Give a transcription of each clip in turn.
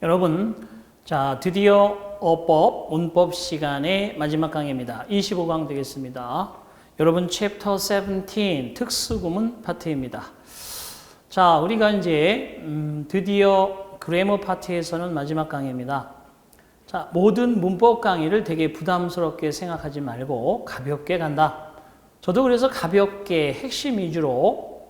여러분, 자, 드디어 어법, 문법 시간의 마지막 강의입니다. 25강 되겠습니다. 여러분, 챕터 17, 특수구문 파트입니다. 자, 우리가 이제 드디어 그래머 파트에서는 마지막 강의입니다. 자, 모든 문법 강의를 되게 부담스럽게 생각하지 말고 가볍게 간다. 저도 그래서 가볍게 핵심 위주로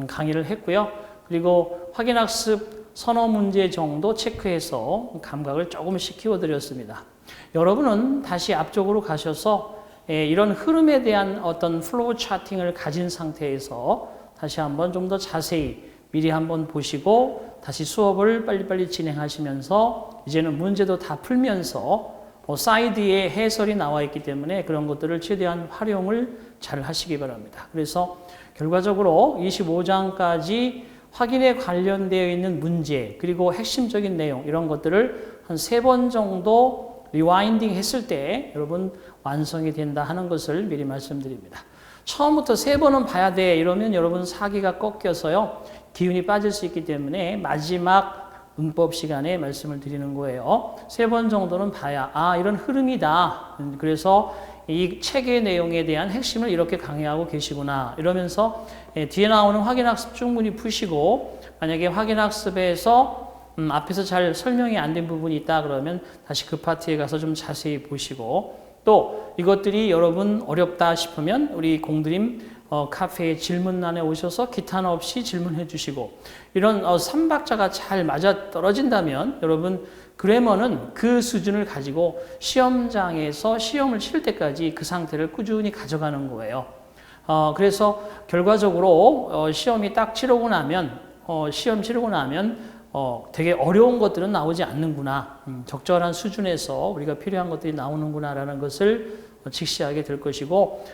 강의를 했고요. 그리고 확인학습 서너 문제 정도 체크해서 감각을 조금씩 키워드렸습니다. 여러분은 다시 앞쪽으로 가셔서 이런 흐름에 대한 어떤 플로우 차팅을 가진 상태에서 다시 한번 좀 더 자세히 미리 한번 보시고 다시 수업을 빨리빨리 진행하시면서 이제는 문제도 다 풀면서 사이드에 해설이 나와 있기 때문에 그런 것들을 최대한 활용을 잘 하시기 바랍니다. 그래서 결과적으로 25장까지 확인에 관련되어 있는 문제 그리고 핵심적인 내용 이런 것들을 한 3번 정도 리와인딩 했을 때 여러분 완성이 된다 하는 것을 미리 말씀드립니다. 처음부터 3번은 봐야 돼 이러면 여러분 사기가 꺾여서요 기운이 빠질 수 있기 때문에 마지막 문법 시간에 말씀을 드리는 거예요. 3번 정도는 봐야 이런 흐름이다. 그래서 이 책의 내용에 대한 핵심을 이렇게 강의하고 계시구나 이러면서 뒤에 나오는 확인학습 충분히 푸시고 만약에 확인학습에서 앞에서 잘 설명이 안 된 부분이 있다 그러면 다시 그 파트에 가서 좀 자세히 보시고 또 이것들이 여러분 어렵다 싶으면 우리 공드림 카페의 질문란에 오셔서 기탄 없이 질문해 주시고 이런 3박자가 잘 맞아 떨어진다면 여러분 그래머는 그 수준을 가지고 시험장에서 시험을 칠 때까지 그 상태를 꾸준히 가져가는 거예요. 그래서 결과적으로 시험이 딱 치르고 나면 되게 어려운 것들은 나오지 않는구나. 적절한 수준에서 우리가 필요한 것들이 나오는구나라는 것을 직시하게 될 것이고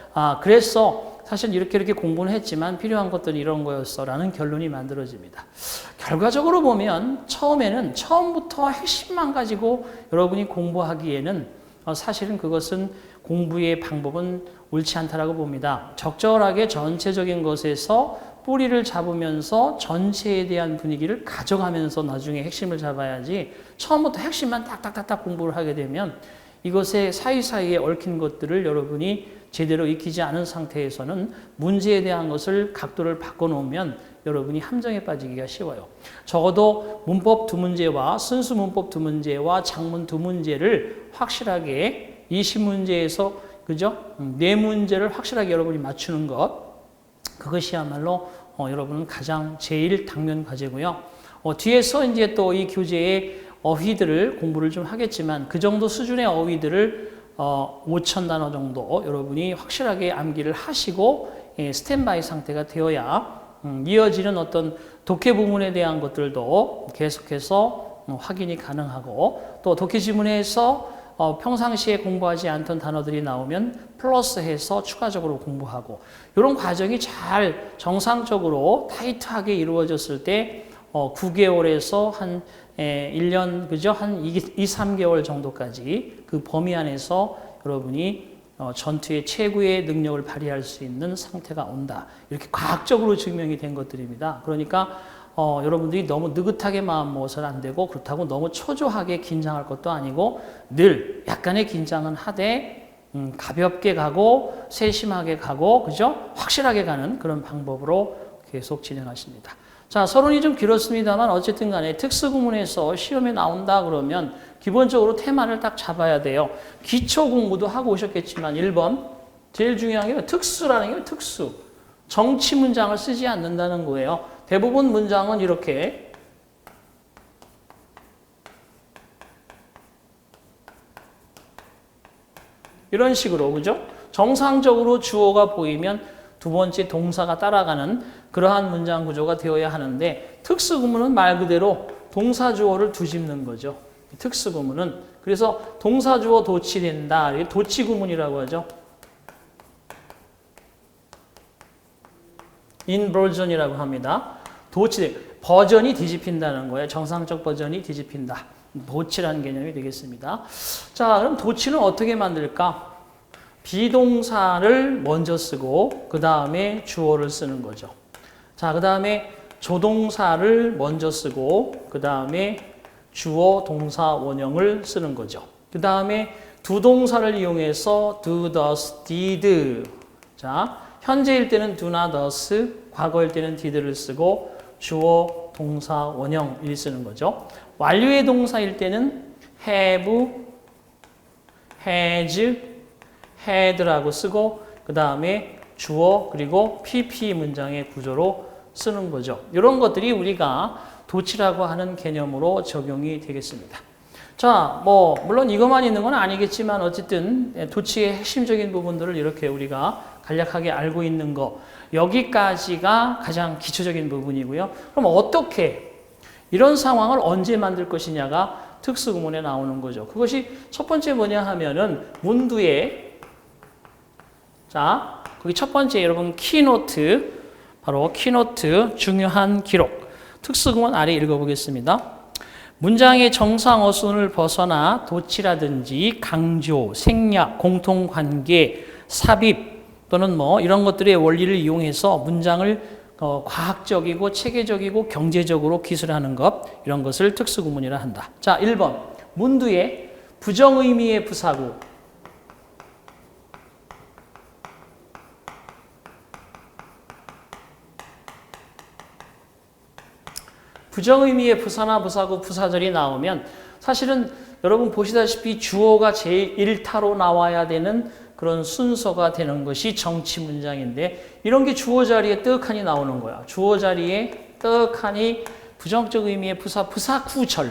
그래서 사실 이렇게 공부는 했지만 필요한 것들은 이런 거였어 라는 결론이 만들어집니다. 결과적으로 보면 처음부터 핵심만 가지고 여러분이 공부하기에는 사실은 그것은 공부의 방법은 옳지 않다라고 봅니다. 적절하게 전체적인 것에서 뿌리를 잡으면서 전체에 대한 분위기를 가져가면서 나중에 핵심을 잡아야지 처음부터 핵심만 딱딱딱딱 공부를 하게 되면 이것의 사이사이에 얽힌 것들을 여러분이 제대로 익히지 않은 상태에서는 문제에 대한 것을 각도를 바꿔놓으면 여러분이 함정에 빠지기가 쉬워요. 적어도 문법 2문제와 순수 문법 2문제와 작문 2문제를 확실하게 20문제에서 그죠? 4문제를 확실하게 여러분이 맞추는 것 그것이야말로 여러분은 가장 제일 당면 과제고요. 뒤에서 이제 또 이 교재의 어휘들을 공부를 좀 하겠지만 그 정도 수준의 어휘들을 5,000단어 정도 여러분이 확실하게 암기를 하시고 스탠바이 상태가 되어야 이어지는 어떤 독해 부분에 대한 것들도 계속해서 확인이 가능하고 또 독해 지문에서 평상시에 공부하지 않던 단어들이 나오면 플러스해서 추가적으로 공부하고 이런 과정이 잘 정상적으로 타이트하게 이루어졌을 때 9개월에서 한 1년, 그죠? 한 2, 3개월 정도까지 그 범위 안에서 여러분이 전투의 최고의 능력을 발휘할 수 있는 상태가 온다. 이렇게 과학적으로 증명이 된 것들입니다. 그러니까 여러분들이 너무 느긋하게 마음 먹어서는 안 되고 그렇다고 너무 초조하게 긴장할 것도 아니고 늘 약간의 긴장은 하되 가볍게 가고 세심하게 가고 그죠? 확실하게 가는 그런 방법으로 계속 진행하십니다. 자, 서론이 좀 길었습니다만 어쨌든 간에 특수구문에서 시험에 나온다 그러면 기본적으로 테마를 딱 잡아야 돼요. 기초 공부도 하고 오셨겠지만 1번 제일 중요한 게 특수라는 게 특수. 정치 문장을 쓰지 않는다는 거예요. 대부분 문장은 이렇게 이런 식으로 그죠? 정상적으로 주어가 보이면 두 번째 동사가 따라가는 그러한 문장 구조가 되어야 하는데 특수구문은 말 그대로 동사 주어를 뒤집는 거죠. 특수구문은 그래서 동사 주어 도치된다. 도치구문이라고 하죠. 인버전이라고 합니다. 버전이 뒤집힌다는 거예요. 정상적 버전이 뒤집힌다. 도치라는 개념이 되겠습니다. 자, 그럼 도치는 어떻게 만들까? 비동사를 먼저 쓰고 그 다음에 주어를 쓰는 거죠. 자, 그 다음에 조동사를 먼저 쓰고 그 다음에 주어, 동사, 원형을 쓰는 거죠. 그 다음에 두 동사를 이용해서 do, does, did. 자, 현재일 때는 do나 does, 과거일 때는 did를 쓰고 주어, 동사, 원형을 쓰는 거죠. 완료의 동사일 때는 have, has, had라고 쓰고 그 다음에 주어 그리고 PP 문장의 구조로 쓰는 거죠. 이런 것들이 우리가 도치라고 하는 개념으로 적용이 되겠습니다. 자, 물론 이것만 있는 건 아니겠지만 어쨌든 도치의 핵심적인 부분들을 이렇게 우리가 간략하게 알고 있는 거 여기까지가 가장 기초적인 부분이고요. 그럼 어떻게 이런 상황을 언제 만들 것이냐가 특수구문에 나오는 거죠. 그것이 첫 번째 뭐냐 하면은 문두에 자, 거기 첫 번째 여러분 키노트 바로 키노트 중요한 기록 특수구문 아래 읽어보겠습니다. 문장의 정상 어순을 벗어나 도치라든지 강조, 생략, 공통관계, 삽입 또는 이런 것들의 원리를 이용해서 문장을 과학적이고 체계적이고 경제적으로 기술하는 것 이런 것을 특수구문이라 한다. 자, 1번 문두에 부정의미의 부사구 부정의미의 부사나 부사구, 부사절이 나오면 사실은 여러분 보시다시피 주어가 제1타로 나와야 되는 그런 순서가 되는 것이 정치 문장인데 이런 게 주어 자리에 떡하니 나오는 거야. 주어 자리에 떡하니 부정적 의미의 부사, 부사구절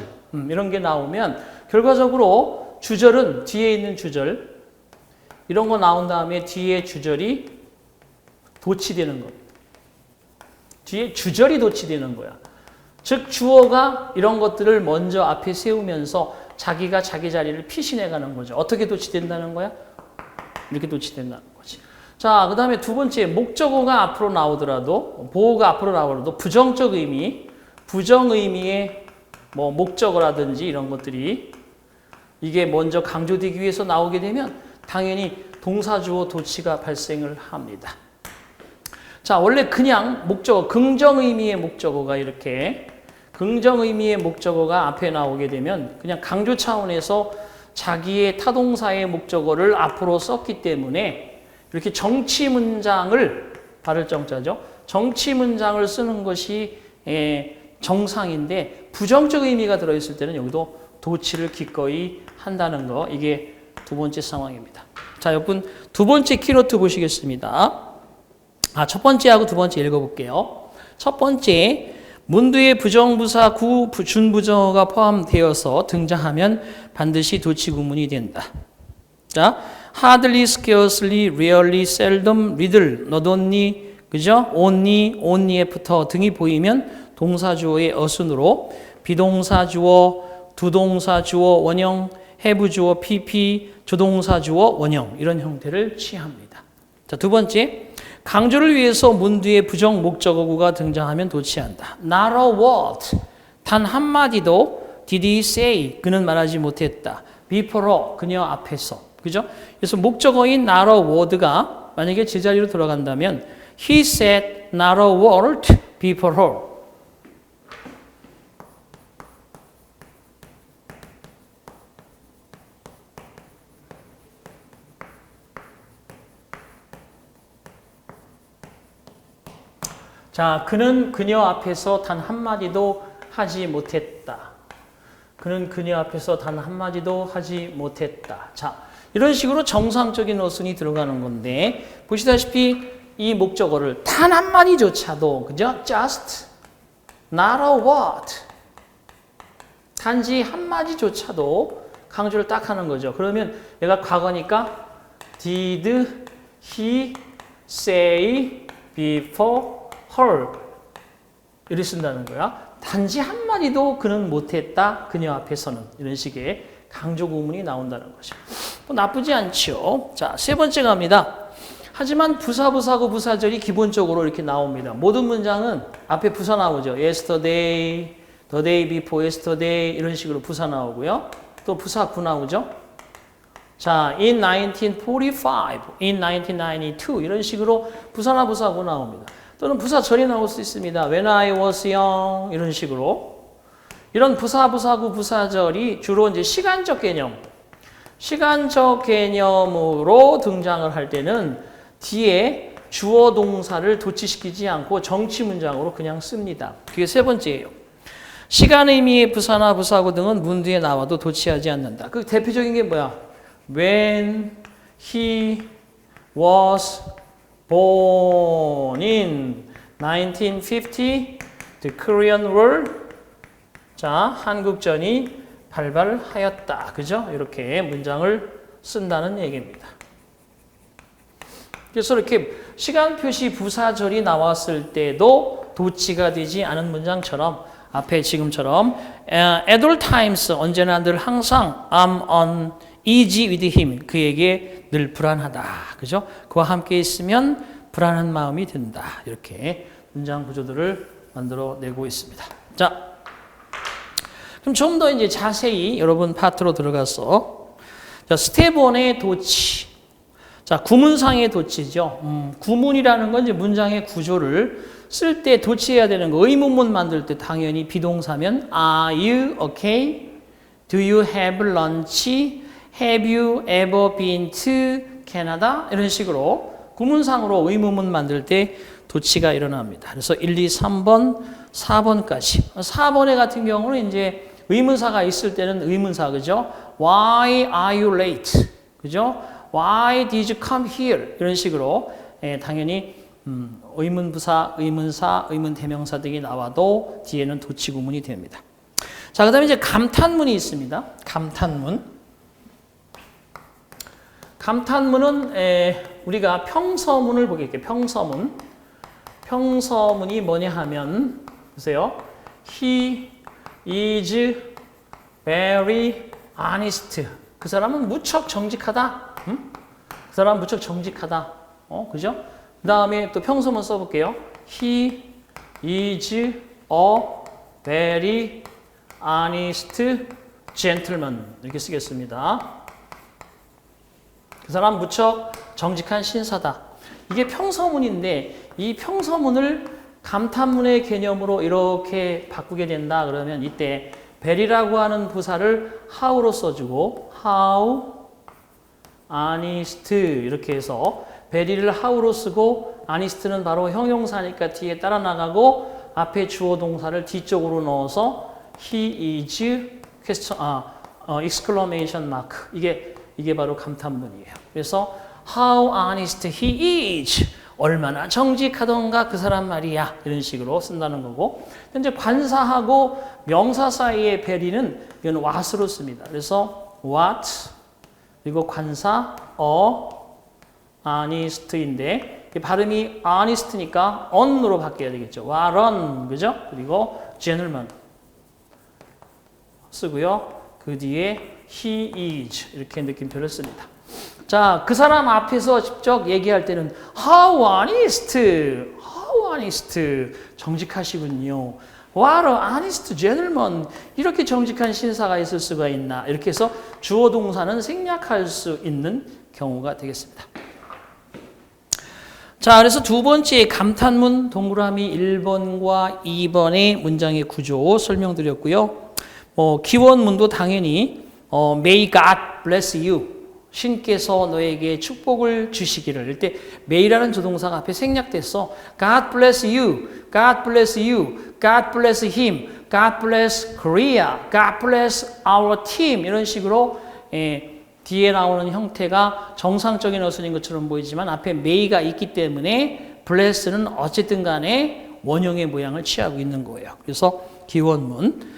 이런 게 나오면 결과적으로 주절은 뒤에 있는 주절 이런 거 나온 다음에 뒤에 주절이 도치되는 겁니다. 뒤에 주절이 도치되는 거야. 즉 주어가 이런 것들을 먼저 앞에 세우면서 자기가 자기 자리를 피신해가는 거죠. 어떻게 도치된다는 거야? 이렇게 도치된다는 거지. 자, 그 다음에 두 번째 목적어가 앞으로 나오더라도 보호가 앞으로 나오더라도 부정적 의미, 부정의미의 목적어라든지 이런 것들이 이게 먼저 강조되기 위해서 나오게 되면 당연히 동사주어 도치가 발생을 합니다. 자, 원래 그냥 목적어, 긍정의미의 목적어가 이렇게 긍정의미의 목적어가 앞에 나오게 되면 그냥 강조 차원에서 자기의 타동사의 목적어를 앞으로 썼기 때문에 이렇게 정치 문장을 발을 정자죠. 정치 문장을 쓰는 것이 정상인데 부정적 의미가 들어있을 때는 여기도 도치를 기꺼이 한다는 거 이게 두 번째 상황입니다. 자, 여러분 두 번째 키노트 보시겠습니다. 첫 번째하고 두 번째 읽어볼게요. 첫 번째 문두에 부정부사 구 준부정어가 포함되어서 등장하면 반드시 도치구문이 된다. 자, hardly, scarcely, rarely, seldom, little, not only, 그죠? only부터 등이 보이면 동사주어의 어순으로 비동사주어, 두동사주어, 원형, have주어, pp, 조동사주어, 원형 이런 형태를 취합니다. 자, 두 번째 강조를 위해서 문 뒤에 부정 목적어구가 등장하면 도치한다. Not a word. 단 한마디도 did he say. 그는 말하지 못했다. before. 그녀 앞에서. 그죠? 그래서 목적어인 not a word가 만약에 제자리로 돌아간다면 he said not a word before her. 자, 그는 그녀 앞에서 단 한마디도 하지 못했다. 그는 그녀 앞에서 단 한마디도 하지 못했다. 자, 이런 식으로 정상적인 어순이 들어가는 건데 보시다시피 이 목적어를 단 한마디조차도 그죠? just, not a word. 단지 한마디조차도 강조를 딱 하는 거죠. 그러면 얘가 과거니까 did he say before her 이렇게 쓴다는 거야. 단지 한마디도 그는 못했다. 그녀 앞에서는 이런 식의 강조 구문이 나온다는 거죠. 나쁘지 않죠. 자, 세 번째 갑니다. 하지만 부사, 부사구, 부사절이 기본적으로 이렇게 나옵니다. 모든 문장은 앞에 부사 나오죠. yesterday, the day before yesterday 이런 식으로 부사 나오고요. 또 부사구 나오죠. 자, in 1945, in 1992 이런 식으로 부사나 부사구 나옵니다. 또는 부사절이 나올 수 있습니다. When I was young 이런 식으로 이런 부사구, 부사절이 주로 이제 시간적 개념으로 등장을 할 때는 뒤에 주어 동사를 도치시키지 않고 정치 문장으로 그냥 씁니다. 그게 세 번째예요. 시간 의미의 부사나 부사구 등은 문 뒤에 나와도 도치하지 않는다. 그 대표적인 게 뭐야? When he was born in 1950, the Korean War. 자, 한국전이 발발하였다. 그죠? 이렇게 문장을 쓴다는 얘기입니다. 그래서 이렇게 시간 표시 부사절이 나왔을 때도 도치가 되지 않은 문장처럼 앞에 지금처럼 at all times 언제나 늘 항상 I'm uneasy with him 그에게 늘 불안하다. 그죠? 그와 함께 있으면 불안한 마음이 든다. 이렇게 문장 구조들을 만들어내고 있습니다. 자, 그럼 좀 더 이제 자세히 여러분 파트로 들어가서 자, 스텝 1의 도치. 자, 구문상의 도치죠. 구문이라는 건 이제 문장의 구조를 쓸 때 도치해야 되는 거. 의문문 만들 때 당연히 비동사면 Are you okay? Do you have lunch? Have you ever been to Canada? 이런 식으로 구문상으로 의문문 만들 때 도치가 일어납니다. 그래서 1, 2, 3번, 4번까지. 4번에 같은 경우는 이제 의문사가 있을 때는 의문사, 그죠? Why are you late? 그죠? Why did you come here? 이런 식으로 당연히 의문부사, 의문사, 의문대명사 등이 나와도 뒤에는 도치구문이 됩니다. 자, 그 다음에 이제 감탄문이 있습니다. 감탄문. 감탄문은 우리가 평서문을 보겠게요. 평서문. 평서문이 뭐냐 하면 보세요. He is very honest. 그 사람은 무척 정직하다. 그 사람은 무척 정직하다. 그죠? 그 다음에 또 평소문 써볼게요. He is a very honest gentleman. 이렇게 쓰겠습니다. 그 사람 무척 정직한 신사다. 이게 평서문인데 이 평서문을 감탄문의 개념으로 이렇게 바꾸게 된다 그러면 이때 very라고 하는 부사를 how로 써주고 how honest 이렇게 해서 very를 how로 쓰고 honest는 바로 형용사니까 뒤에 따라 나가고 앞에 주어 동사를 뒤쪽으로 넣어서 he is exclamation mark 이게 바로 감탄문이에요. 그래서 how honest he is 얼마나 정직하던가 그 사람 말이야 이런 식으로 쓴다는 거고 현재 관사하고 명사 사이의 very는 이건 what으로 씁니다. 그래서 what 그리고 관사 honest인데 발음이 honest니까 on으로 바뀌어야 되겠죠. what on 그죠? 그리고 gentleman 쓰고요. 그 뒤에 he is 이렇게 느낌표를 씁니다. 자, 그 사람 앞에서 직접 얘기할 때는 how honest, how honest 정직하시군요. What a honest gentleman 이렇게 정직한 신사가 있을 수가 있나 이렇게 해서 주어 동사는 생략할 수 있는 경우가 되겠습니다. 자, 그래서 두 번째 감탄문 동그라미 1번과 2번의 문장의 구조 설명드렸고요. 기원문도 당연히 May God bless you. 신께서 너에게 축복을 주시기를. 이때 may라는 조동사가 앞에 생략됐어. God bless you. God bless you. God bless him. God bless Korea. God bless our team. 이런 식으로 뒤에 나오는 형태가 정상적인 어순인 것처럼 보이지만 앞에 may가 있기 때문에 bless는 어쨌든 간에 원형의 모양을 취하고 있는 거예요. 그래서 기원문.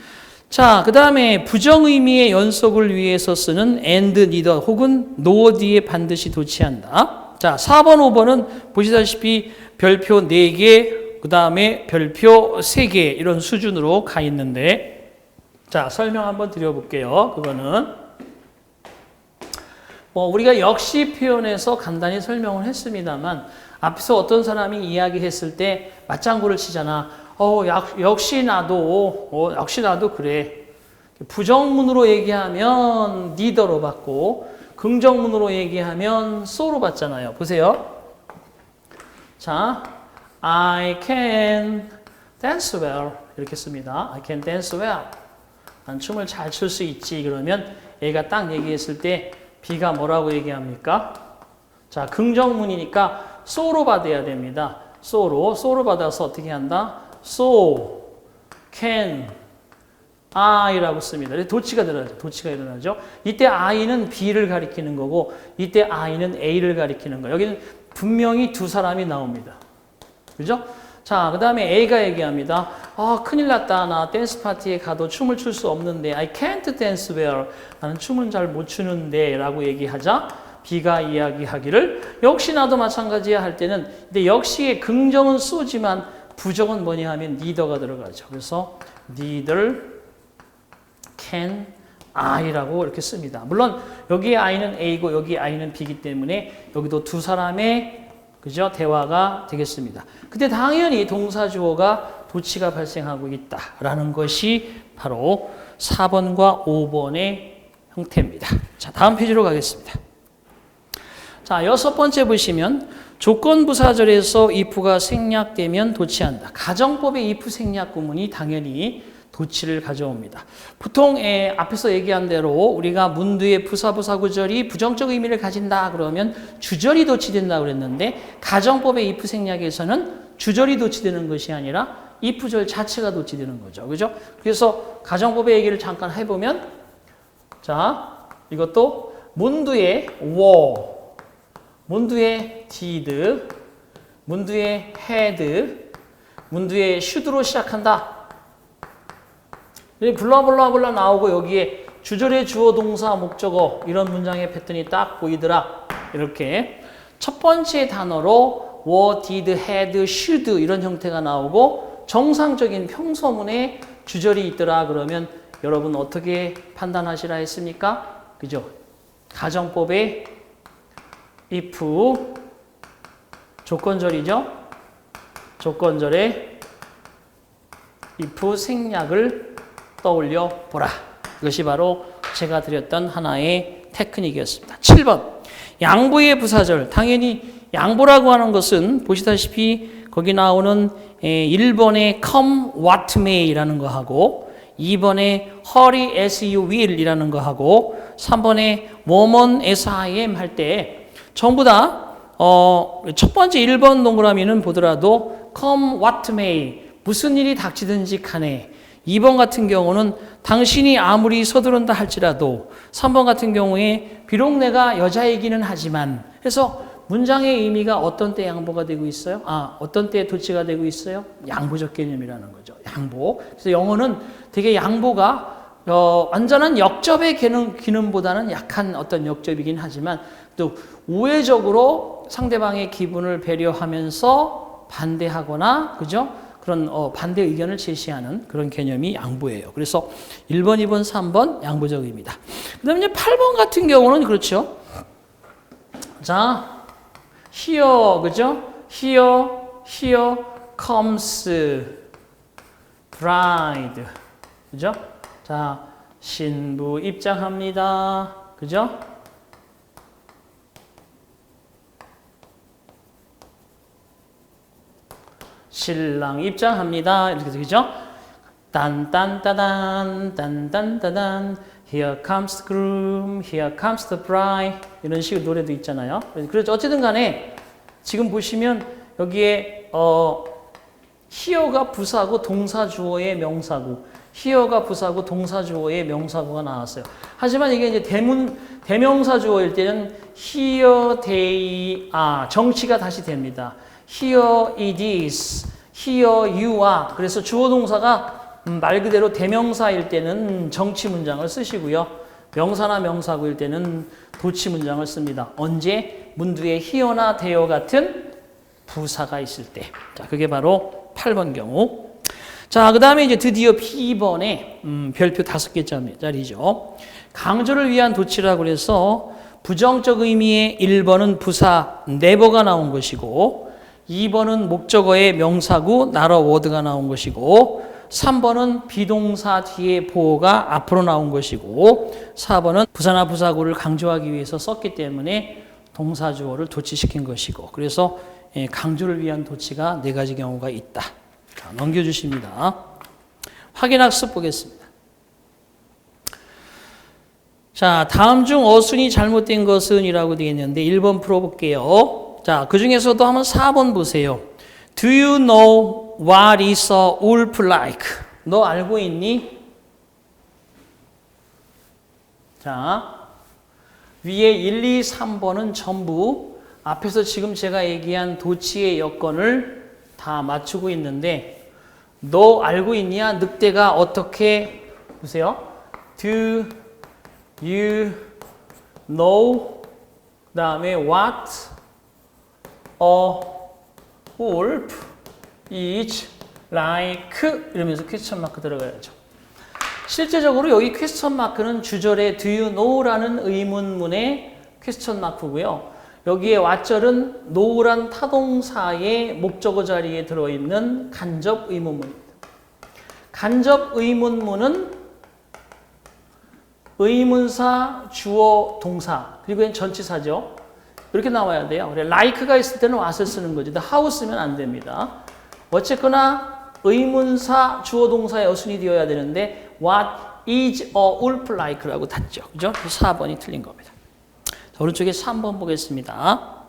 자, 그 다음에 부정의미의 연속을 위해서 쓰는 and, neither 혹은 no 뒤에 반드시 도치한다. 자, 4번, 5번은 보시다시피 별표 4개, 그 다음에 별표 3개 이런 수준으로 가 있는데 자, 설명 한번 드려볼게요. 그거는 우리가 역시 표현해서 간단히 설명을 했습니다만 앞에서 어떤 사람이 이야기했을 때 맞장구를 치잖아. 역시 나도 그래. 부정문으로 얘기하면 neither로 받고 긍정문으로 얘기하면 so로 받잖아요. 보세요. 자, I can dance well 이렇게 씁니다. I can dance well. 난 춤을 잘 출 수 있지. 그러면 A가 딱 얘기했을 때 B가 뭐라고 얘기합니까? 자, 긍정문이니까 so로 받아야 됩니다. so로 받아서 어떻게 한다? So can I라고 씁니다. 도치가 일어나죠. 이때 I는 B를 가리키는 거고 이때 I는 A를 가리키는 거예요. 여기는 분명히 두 사람이 나옵니다. 그죠? 자, 그 다음에 A가 얘기합니다. 큰일 났다. 나 댄스 파티에 가도 춤을 출 수 없는데 I can't dance well. 나는 춤은 잘 못 추는데 라고 얘기하자 B가 이야기하기를 역시 나도 마찬가지야 할 때는 근데 역시 긍정은 so지만 부정은 뭐냐 하면 neither가 들어가죠. 그래서 neither can I라고 이렇게 씁니다. 물론 여기에 I는 A고 여기 I는 B이기 때문에 여기도 두 사람의 그죠? 대화가 되겠습니다. 근데 당연히 동사 주어가 도치가 발생하고 있다라는 것이 바로 4번과 5번의 형태입니다. 자, 다음 페이지로 가겠습니다. 자, 6번째 보시면 조건부사절에서 if가 생략되면 도치한다. 가정법의 if 생략 구문이 당연히 도치를 가져옵니다. 보통 앞에서 얘기한 대로 우리가 문두의 부사구절이 부정적 의미를 가진다 그러면 주절이 도치된다 그랬는데 가정법의 if 생략에서는 주절이 도치되는 것이 아니라 if절 자체가 도치되는 거죠. 그죠? 그래서 가정법의 얘기를 잠깐 해보면 자, 이것도 문두의 were, 문두의 did, 문두의 had, 문두의 should로 시작한다. 블라블라블라 나오고 여기에 주절의 주어 동사 목적어 이런 문장의 패턴이 딱 보이더라. 이렇게 첫 번째 단어로 were, did, had, should 이런 형태가 나오고 정상적인 평서문에 주절이 있더라 그러면 여러분 어떻게 판단하시라 했습니까? 그죠? 가정법의 if 조건절이죠. 조건절의 if 생략을 떠올려 보라. 이것이 바로 제가 드렸던 하나의 테크닉이었습니다. 7번. 양보의 부사절. 당연히 양보라고 하는 것은 보시다시피 거기 나오는 1번의 come what may라는 거 하고 2번에 hurry as you will 이라는 거 하고 3번에 woman as I am 할 때 전부 다 첫 번째 1번 동그라미는 보더라도 come what may 무슨 일이 닥치든지 간에 2번 같은 경우는 당신이 아무리 서두른다 할지라도 3번 같은 경우에 비록 내가 여자이기는 하지만 해서 문장의 의미가 어떤 때 양보가 되고 있어요? 어떤 때 도치가 되고 있어요? 양보적 개념이라는 거죠. 양보. 그래서 영어는 되게 양보가 완전한 역접의 기능보다는 약한 어떤 역접이긴 하지만 또 우회적으로 상대방의 기분을 배려하면서 반대하거나 그죠? 그런 반대 의견을 제시하는 그런 개념이 양보예요. 그래서 1번, 2번, 3번 양보적 의미다. 그 다음에 8번 같은 경우는 그렇죠. 자, here, 그죠? Here comes bride. 그죠? 자, 신부 입장합니다. 그죠? 신랑 입장합니다. 이렇게 되죠? 딴딴따단, 딴딴따단, here comes the groom, here comes the bride. 이런 식의 노래도 있잖아요. 그래서 어쨌든 간에 지금 보시면 여기에 here가 부사고 동사 주어의 명사구, here가 부사고 동사 주어의 명사구가 나왔어요. 하지만 이게 이제 대명사 주어일 때는 here they are 정치가 다시 됩니다. Here it is, here you are. 그래서 주어 동사가 말 그대로 대명사일 때는 정치 문장을 쓰시고요. 명사나 명사구일 때는 도치 문장을 씁니다. 언제? 문두에 here나 there 같은 부사가 있을 때. 자, 그게 바로 8번 경우. 자, 그 다음에 이제 드디어 B번에 별표 5개짜리죠. 강조를 위한 도치라고 해서 부정적 의미의 1번은 부사 never가 나온 것이고 2번은 목적어의 명사구 나러 워드가 나온 것이고 3번은 비동사 뒤에 보어가 앞으로 나온 것이고 4번은 부사나 부사구를 강조하기 위해서 썼기 때문에 동사 주어를 도치시킨 것이고 그래서 강조를 위한 도치가 4가지 경우가 있다. 자, 넘겨주십니다. 확인학습 보겠습니다. 자, 다음 중 어순이 잘못된 것은 이라고 되어 있는데 1번 풀어볼게요. 자, 그 중에서도 한번 4번 보세요. Do you know what is a wolf like? 너 알고 있니? 자, 위에 1, 2, 3번은 전부 앞에서 지금 제가 얘기한 도치의 여건을 다 맞추고 있는데 너 알고 있냐? 늑대가 어떻게 보세요. Do you know 그 다음에 what a wolf is like 이러면서 퀘스천 마크 들어가야죠. 실제적으로 여기 퀘스천 마크는 주절에 do you know라는 의문문의 퀘스천 마크고요. 여기에 what절은 know란 타동사의 목적어 자리에 들어있는 간접 의문문입니다. 간접 의문문은 의문사, 주어, 동사, 그리고 전치사죠. 이렇게 나와야 돼요. like가 있을 때는 what을 쓰는 거지. how 쓰면 안 됩니다. 어쨌거나 의문사, 주어, 동사의 어순이 되어야 되는데 what is a wolf like라고 닿죠. 그죠? 4번이 틀린 겁니다. 자, 오른쪽에 3번 보겠습니다.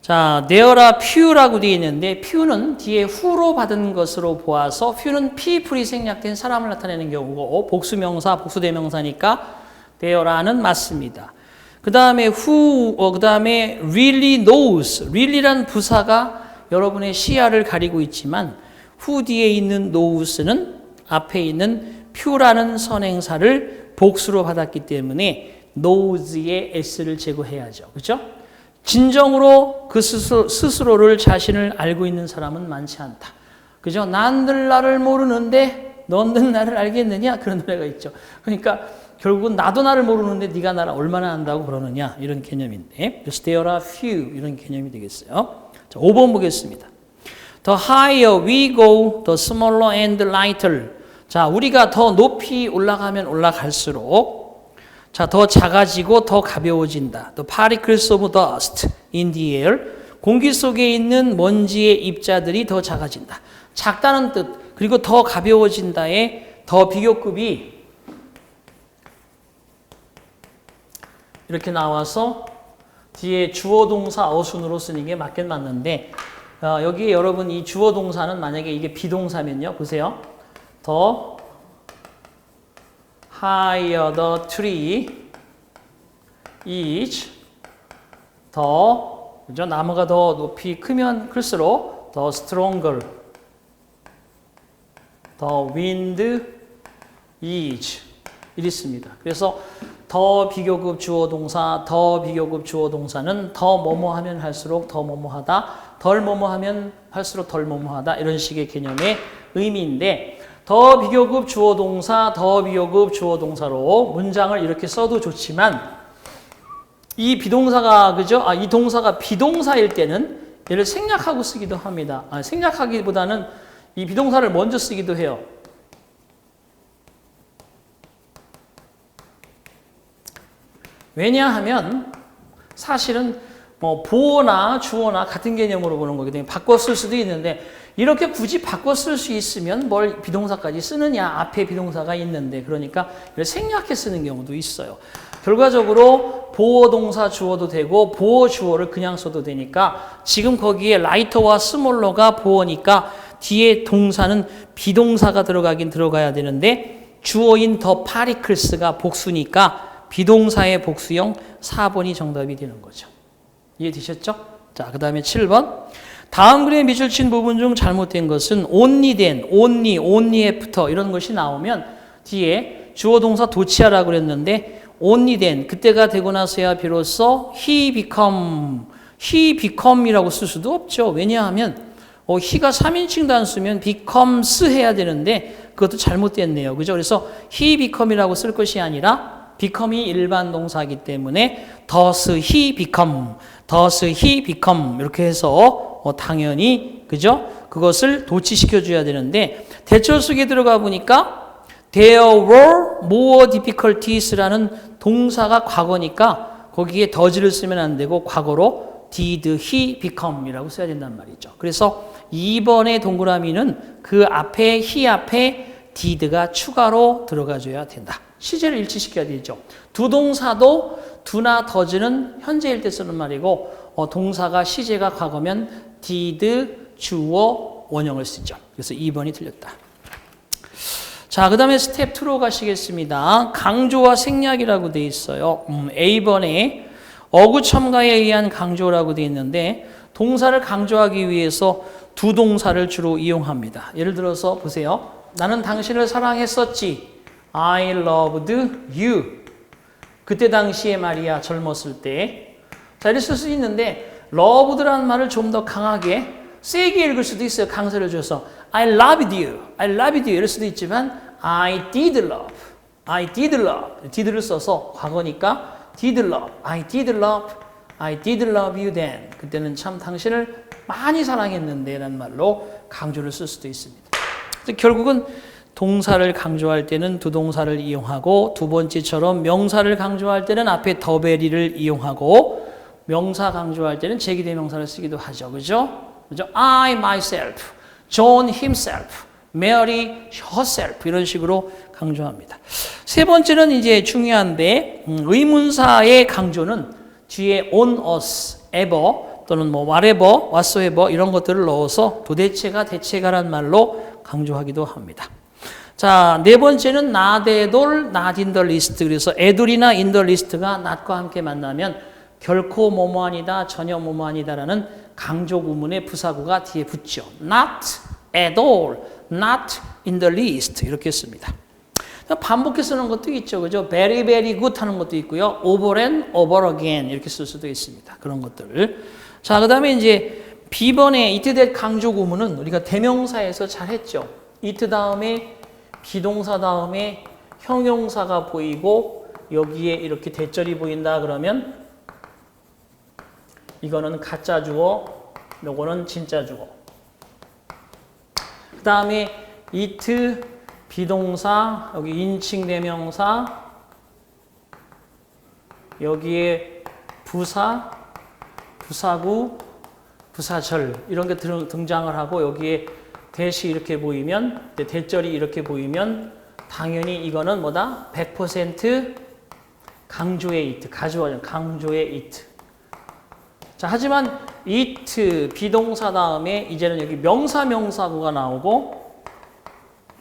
자, there are few라고 되어 있는데 few는 뒤에 who로 받은 것으로 보아서 few는 people이 생략된 사람을 나타내는 경우고 복수명사, 복수대명사니까 there are는 맞습니다. 그 다음에 그 다음에 really knows. really란 부사가 여러분의 시야를 가리고 있지만 who 뒤에 있는 knows는 앞에 있는 few라는 선행사를 복수로 받았기 때문에 knows의 s를 제거해야죠. 그렇죠? 진정으로 그 스스로를 자신을 알고 있는 사람은 많지 않다. 그죠? 난들 나를 모르는데 너는 나를 알겠느냐? 그런 노래가 있죠. 그러니까 결국은 나도 나를 모르는데 네가 나를 얼마나 안다고 그러느냐 이런 개념인데 그래서 there are few 이런 개념이 되겠어요. 자, 5번 보겠습니다. The higher we go, the smaller and lighter. 자, 우리가 더 높이 올라가면 올라갈수록 자, 더 작아지고 더 가벼워진다. The particles of dust in the air. 공기 속에 있는 먼지의 입자들이 더 작아진다. 작다는 뜻, 그리고 더 가벼워진다의 더 비교급이 이렇게 나와서 뒤에 주어 동사 어순으로 쓰는 게 맞긴 맞는데 여기에 여러분 이 주어 동사는 만약에 이게 비동사면요. 보세요. 더 higher the tree is 더 그죠? 나무가 더 높이 크면 클수록 더 stronger the wind is 이렇습니다. 그래서 더 비교급 주어 동사, 더 비교급 주어 동사는 더 뭐뭐 하면 할수록 더 뭐뭐 하다, 덜 뭐뭐 하면 할수록 덜 뭐뭐 하다 이런 식의 개념의 의미인데 더 비교급 주어 동사, 더 비교급 주어 동사로 문장을 이렇게 써도 좋지만 이 비동사가 그죠? 이 동사가 비동사일 때는 얘를 생략하고 쓰기도 합니다. 생략하기보다는 이 비동사를 먼저 쓰기도 해요. 왜냐하면 사실은 뭐 보어나 주어나 같은 개념으로 보는 거기 때문에 바꿔 쓸 수도 있는데 이렇게 굳이 바꿔 쓸 수 있으면 뭘 비동사까지 쓰느냐 앞에 비동사가 있는데 그러니까 생략해 쓰는 경우도 있어요. 결과적으로 보어 동사 주어도 되고 보어 주어를 그냥 써도 되니까 지금 거기에 라이터와 스몰러가 보어니까 뒤에 동사는 비동사가 들어가긴 들어가야 되는데 주어인 더 파리클스가 복수니까 비동사의 복수형 4번이 정답이 되는 거죠. 이해되셨죠? 자, 그 다음에 7번. 다음 그림에 밑줄 친 부분 중 잘못된 것은 only then, only after 이런 것이 나오면 뒤에 주어 동사 도치하라고 그랬는데 only then, 그때가 되고 나서야 비로소 he become이라고 쓸 수도 없죠. 왜냐하면 he가 3인칭 단수면 becomes 해야 되는데 그것도 잘못됐네요. 그죠? 그래서 he become이라고 쓸 것이 아니라 become이 일반 동사이기 때문에 does he become 이렇게 해서 당연히 그죠? 그것을 도치시켜줘야 되는데 대처 속에 들어가 보니까 there were more difficulties라는 동사가 과거니까 거기에 does를 쓰면 안 되고 과거로 did he become이라고 써야 된단 말이죠. 그래서 2번의 동그라미는 그 앞에 he 앞에 did가 추가로 들어가줘야 된다. 시제를 일치시켜야 되죠. 두 동사도 do나 does는 현재일 때 쓰는 말이고 동사가 시제가 과거면 did, 주어, 원형을 쓰죠. 그래서 2번이 틀렸다. 자, 그 다음에 스텝 2로 가시겠습니다. 강조와 생략이라고 돼 있어요. A번에 어구 첨가에 의한 강조라고 돼 있는데 동사를 강조하기 위해서 두 동사를 주로 이용합니다. 예를 들어서 보세요. 나는 당신을 사랑했었지. I loved you. 그때 당시에 말이야, 젊었을 때. 자, 이렇게 쓸 수 있는데 loved라는 말을 좀 더 강하게 세게 읽을 수도 있어요. 강세를 줘서 I loved you. I loved you. 이럴 수도 있지만 I did love. I did love. did를 써서 과거니까 did love. I did love. I did love you then. 그때는 참 당신을 많이 사랑했는데 라는 말로 강조를 쓸 수도 있습니다. 결국은 동사를 강조할 때는 두 동사를 이용하고 두 번째처럼 명사를 강조할 때는 앞에 더 베리를 이용하고 명사 강조할 때는 제기대명사를 쓰기도 하죠. 그죠? I myself, John himself, Mary herself 이런 식으로 강조합니다. 세 번째는 이제 중요한데 의문사의 강조는 뒤에 on us, ever 또는 뭐 whatever, whatsoever 이런 것들을 넣어서 도대체가 대체가란 말로 강조하기도 합니다. 자, 네 번째는 not at all, not in the least. 그래서 at all이나 in the least가 not과 함께 만나면 결코 뭐뭐 아니다, 전혀 뭐뭐 아니다라는 강조 구문의 부사구가 뒤에 붙죠. Not at all, not in the least 이렇게 씁니다. 반복해 쓰는 것도 있죠. 그죠? very, very good 하는 것도 있고요. over and over again 이렇게 쓸 수도 있습니다. 그런 것들을. 자, 그 다음에 이제 B번에 it that 강조 구문은 우리가 대명사에서 잘 했죠. it 다음에 비동사 다음에 형용사가 보이고 여기에 이렇게 대절이 보인다 그러면 이거는 가짜 주어, 요거는 진짜 주어. 그 다음에 it 비동사, 여기 인칭 대명사, 여기에 부사, 부사구, 부사절 이런 게 등장을 하고 여기에 대시 이렇게 보이면, 대절이 이렇게 보이면 당연히 이거는 뭐다? 100% 강조의 it, 강조의 it. 자, 하지만 it 비동사 다음에 이제는 여기 명사 명사구가 나오고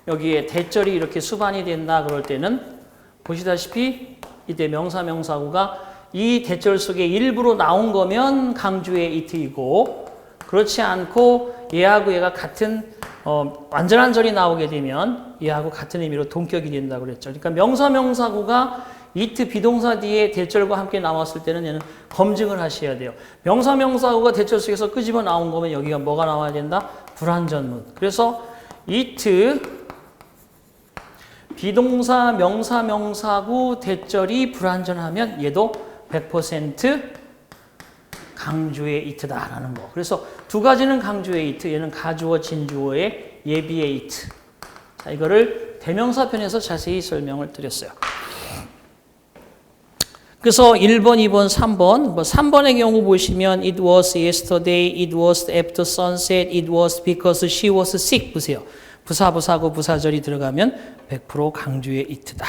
여기에 대절이 이렇게 수반이 된다 그럴 때는 보시다시피 이때 명사 명사구가 이 대절 속에 일부러 나온 거면 강조의 it이고 그렇지 않고 얘하고 얘가 같은 완전한 절이 나오게 되면 얘하고 같은 의미로 동격이 된다고 그랬죠. 그러니까 명사 명사구가 it 비동사 뒤에 대절과 함께 나왔을 때는 얘는 검증을 하셔야 돼요. 명사 명사구가 대절 속에서 끄집어 나온 거면 여기가 뭐가 나와야 된다? 불완전문. 그래서 it 비동사 명사 명사구 대절이 불완전하면 얘도 100% 강조의 it다라는 거. 그래서 두 가지는 강조의 it, 얘는 가주어 진주어의 예비의 it. 자, 이거를 대명사편에서 자세히 설명을 드렸어요. 그래서 1번, 2번, 3번, 3번의 경우 보시면 it was yesterday, it was after sunset, it was because she was sick 보세요. 부사, 부사구, 부사절이 들어가면 100% 강조의 it다.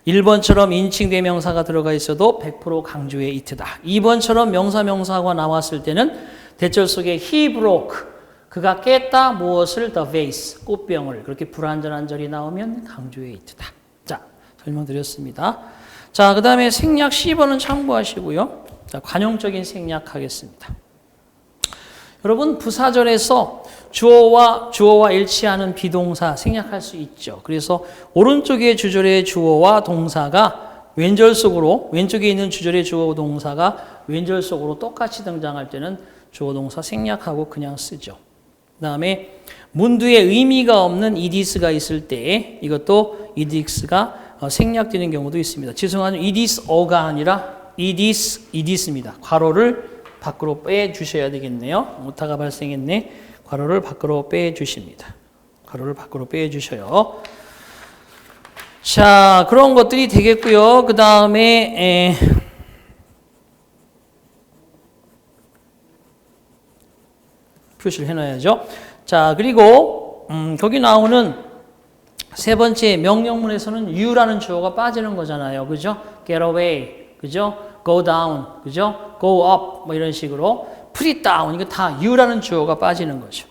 1번처럼 인칭 대명사가 들어가 있어도 100% 강조의 it다. 2번처럼 명사 명사가 나왔을 때는 대절 속에 he broke, 그가 깼다 무엇을 the vase, 꽃병을. 그렇게 불완전한 절이 나오면 강조의 it다. 자, 설명드렸습니다. 자, 그 다음에 생략 C번은 참고하시고요. 자, 관용적인 생략하겠습니다. 여러분, 부사절에서 주어와 일치하는 비동사 생략할 수 있죠. 그래서 오른쪽에 주절의 주어와 동사가 왼절 속으로, 왼쪽에 있는 주절의 주어 동사가 왼절 속으로 똑같이 등장할 때는 주어 동사 생략하고 그냥 쓰죠. 그 다음에 문두에 의미가 없는 edis가 있을 때 이것도 edis가 생략되는 경우도 있습니다. 죄송하지만 ediso가 아니라 edis입니다. 괄호를 밖으로 빼주셔야 되겠네요. 오타가 발생했네. 괄호를 밖으로 빼주십니다. 괄호를 밖으로 빼주셔요. 자, 그런 것들이 되겠고요. 그 다음에 표시를 해놔야죠. 자, 그리고 거기 나오는 세 번째 명령문에서는 you라는 주어가 빠지는 거잖아요. 그죠? get away. 그죠? go down. 그죠? go up. 뭐 이런 식으로 put it down. 이거 다 you라는 주어가 빠지는 거죠.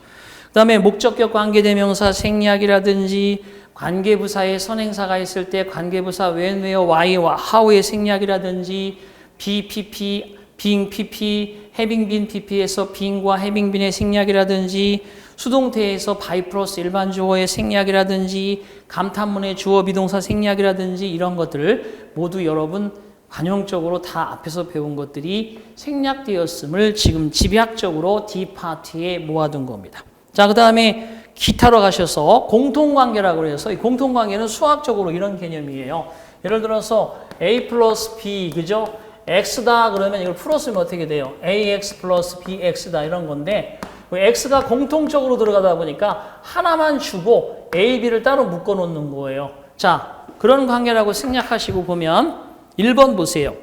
그 다음에 목적격 관계대명사 생략이라든지 관계부사에 선행사가 있을 때 관계부사 when, where, why, how의 생략이라든지 be, pp, being, pp, having been, pp에서 being과 having been의 생략이라든지 수동태에서 by 플러스 일반 주어의 생략이라든지 감탄문의 주어 비동사 생략이라든지 이런 것들을 모두 여러분 관용적으로 다 앞에서 배운 것들이 생략되었음을 지금 집약적으로 D파트에 모아둔 겁니다. 자, 그 다음에 기타로 가셔서 공통관계라고 해서 이 공통관계는 수학적으로 이런 개념이에요. 예를 들어서 A 플러스 B, 그죠? X다 그러면 이걸 풀었으면 어떻게 돼요? AX 플러스 BX다 이런 건데 X가 공통적으로 들어가다 보니까 하나만 주고 A, B를 따로 묶어 놓는 거예요. 자, 그런 관계라고 생략하시고 보면 1번 보세요.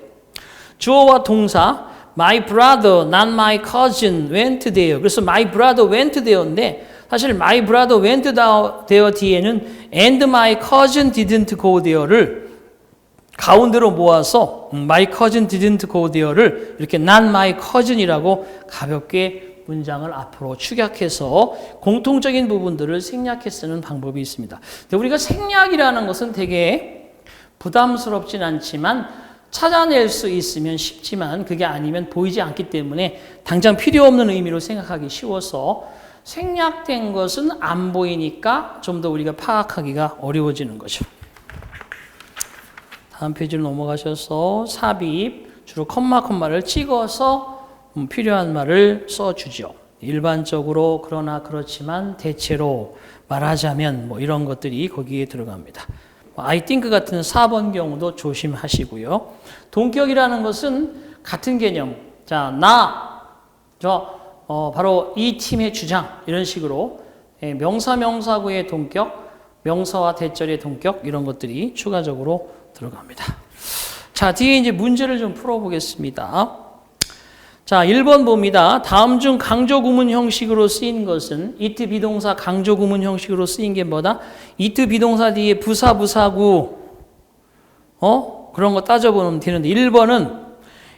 주어와 동사 My brother, not my cousin went there. 그래서 my brother went there인데 사실 my brother went there 뒤에는 and my cousin didn't go there를 가운데로 모아서 my cousin didn't go there를 이렇게 not my cousin이라고 가볍게 문장을 앞으로 축약해서 공통적인 부분들을 생략해 쓰는 방법이 있습니다. 근데 우리가 생략이라는 것은 되게 부담스럽진 않지만 찾아낼 수 있으면 쉽지만 그게 아니면 보이지 않기 때문에 당장 필요 없는 의미로 생각하기 쉬워서 생략된 것은 안 보이니까 좀 더 우리가 파악하기가 어려워지는 거죠. 다음 페이지로 넘어가셔서 삽입, 주로 컴마를 찍어서 필요한 말을 써주죠. 일반적으로 그러나 그렇지만 대체로 말하자면 뭐 이런 것들이 거기에 들어갑니다. I think 같은 4번 경우도 조심하시고요. 동격이라는 것은 같은 개념. 자, 바로 이 팀의 주장 이런 식으로 명사 명사구의 동격, 명사와 대절의 동격 이런 것들이 추가적으로 들어갑니다. 자, 뒤에 이제 문제를 좀 풀어보겠습니다. 자, 1번 봅니다. 다음 중 강조 구문 형식으로 쓰인 것은 it 비동사 강조 구문 형식으로 쓰인 게 뭐다? it 비동사 뒤에 부사구 그런 거 따져보면 되는데 1번은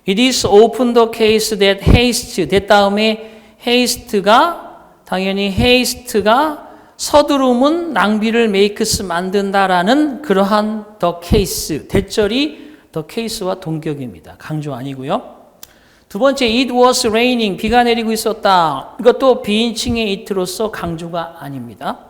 it is often the case that haste that 다음에 haste가 당연히 haste가 서두름은 낭비를 makes 만든다라는 그러한 the case 대절이 the case와 동격입니다. 강조 아니고요. 두 번째, it was raining. 비가 내리고 있었다. 이것도 비인칭의 it로서 강조가 아닙니다.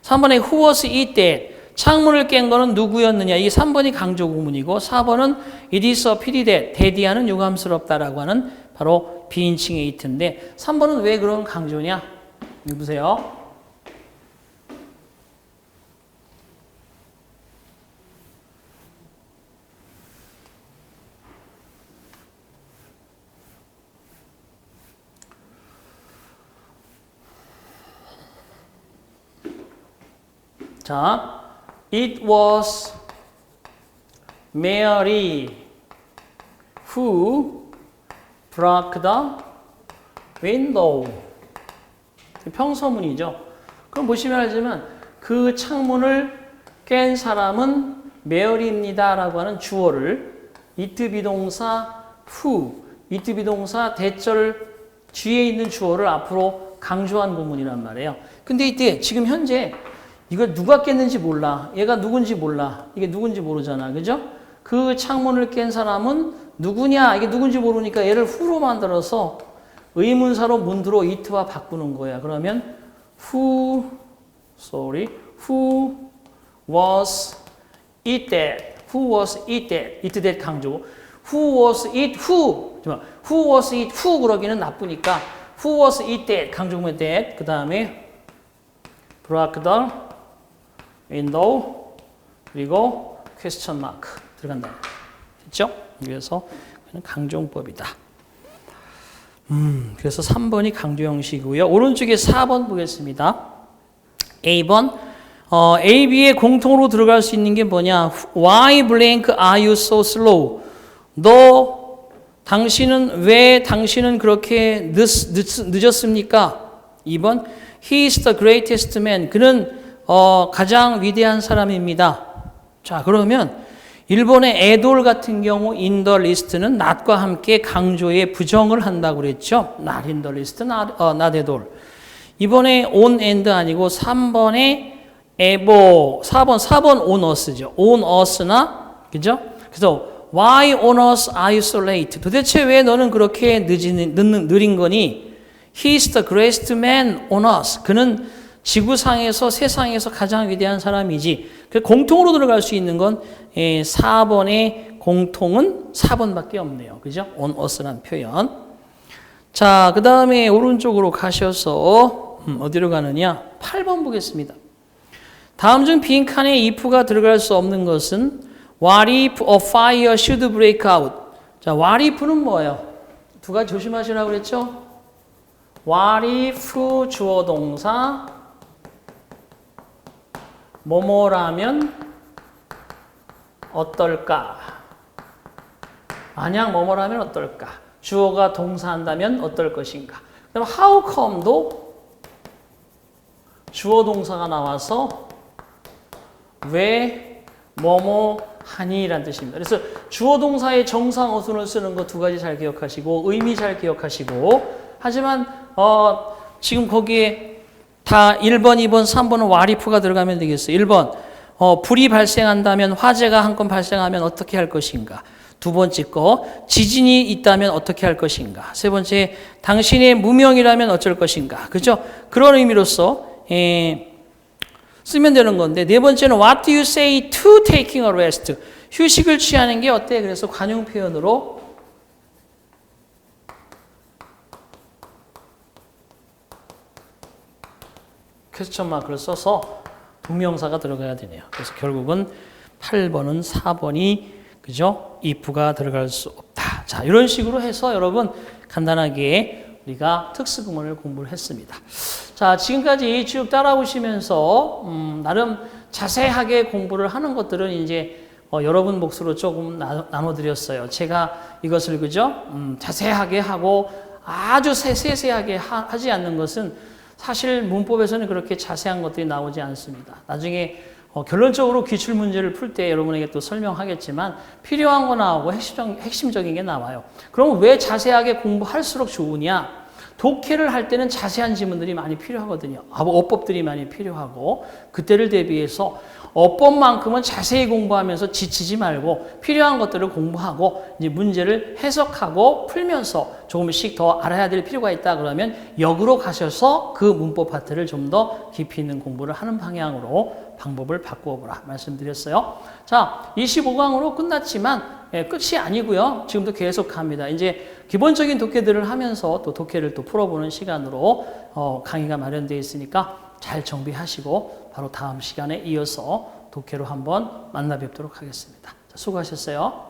3번에 who was it that. 창문을 깬 거는 누구였느냐. 이게 3번이 강조 구문이고 4번은 it is a pity that. 대디하는 유감스럽다라고 하는 바로 비인칭의 it인데 3번은 왜 그런 강조냐. 여기 보세요. 자, it was Mary who broke the window. 평서문이죠. 그럼 보시면 알지만 그 창문을 깬 사람은 메어리입니다 라고 하는 주어를 it 비동사 who, it 비동사 대절 뒤에 있는 주어를 앞으로 강조한 구문이란 말이에요. 근데 이때 지금 현재 이걸 누가 깼는지 몰라. 얘가 누군지 몰라. 이게 누군지 모르잖아. 그죠? 그 창문을 깬 사람은 누구냐? 이게 누군지 모르니까 얘를 who로 만들어서 의문사로 문두로 it와 바꾸는 거야. 그러면 who was it that? Who was it that? it that 강조. Who was it who? Who was it who 그러기는 나쁘니까 who was it that? 강조구문 that. 그 다음에 broke the window 그리고 question mark 들어간다. 됐죠? 그래서 강조용법이다. 그래서 3번이 강조 형식이고요. 오른쪽에 4번 보겠습니다. A번 A, B에 공통으로 들어갈 수 있는 게 뭐냐? Why blank are you so slow? 왜 당신은 그렇게 늦었습니까? 2번 He is the greatest man. 그는 가장 위대한 사람입니다. 자, 그러면 일본의 에돌 같은 경우 in the list는 not과 함께 강조의 부정을 한다고 그랬죠. not in the list, not at all. 이번에 on and 아니고 3번에 에보, 4번 on us죠. on us나, 그죠? 그래서 why on us are you so late? 도대체 왜 너는 그렇게 느린 거니? He is the greatest man on us. 그는 지구상에서 세상에서 가장 위대한 사람이지. 공통으로 들어갈 수 있는 건 4번의 공통은 4번밖에 없네요. 그죠? on us라는 표현. 자, 그 다음에 오른쪽으로 가셔서 어디로 가느냐? 8번 보겠습니다. 다음 중 빈칸에 if가 들어갈 수 없는 것은 What if a fire should break out? 자, what if는 뭐예요? 두 가지 조심하시라고 그랬죠? What if 주어 동사 뭐뭐라면 어떨까? 만약 뭐뭐라면 어떨까? 주어가 동사한다면 어떨 것인가? 그다음 how come도 주어 동사가 나와서 왜 뭐뭐 하니라는 뜻입니다. 그래서 주어 동사의 정상 어순을 쓰는 거 두 가지 잘 기억하시고 의미 잘 기억하시고 하지만 지금 거기에 다 1번, 2번, 3번은 what if가 들어가면 되겠어요. 1번 불이 발생한다면 화재가 한 건 발생하면 어떻게 할 것인가. 두 번째 거 지진이 있다면 어떻게 할 것인가. 세 번째 당신의 무명이라면 어쩔 것인가. 그죠? 그런 의미로서 쓰면 되는 건데 네 번째는 what do you say to taking a rest? 휴식을 취하는 게 어때? 그래서 관용 표현으로 퀘스천 마크를 써서 동명사가 들어가야 되네요. 그래서 결국은 8번은 4번이 그죠? if가 들어갈 수 없다. 자, 이런 식으로 해서 여러분 간단하게 우리가 특수구문을 공부를 했습니다. 자, 지금까지 쭉 따라오시면서 나름 자세하게 공부를 하는 것들은 이제 여러분 몫으로 조금 나눠드렸어요. 제가 이것을 그죠? 자세하게 하고 아주 세세하게 하지 않는 것은 사실 문법에서는 그렇게 자세한 것들이 나오지 않습니다. 나중에 결론적으로 기출문제를 풀 때 여러분에게 또 설명하겠지만 필요한 거 나오고 핵심적인 게 나와요. 그럼 왜 자세하게 공부할수록 좋으냐? 독해를 할 때는 자세한 지문들이 많이 필요하거든요. 어법들이 많이 필요하고 그때를 대비해서 어법만큼은 자세히 공부하면서 지치지 말고 필요한 것들을 공부하고 이제 문제를 해석하고 풀면서 조금씩 더 알아야 될 필요가 있다 그러면 역으로 가셔서 그 문법 파트를 좀 더 깊이 있는 공부를 하는 방향으로 방법을 바꾸어 보라 말씀드렸어요. 자, 25강으로 끝났지만 끝이 아니고요. 지금도 계속 갑니다. 이제 기본적인 독해들을 하면서 또 독해를 또 풀어보는 시간으로 강의가 마련되어 있으니까 잘 정비하시고 바로 다음 시간에 이어서 독해로 한번 만나 뵙도록 하겠습니다. 자, 수고하셨어요.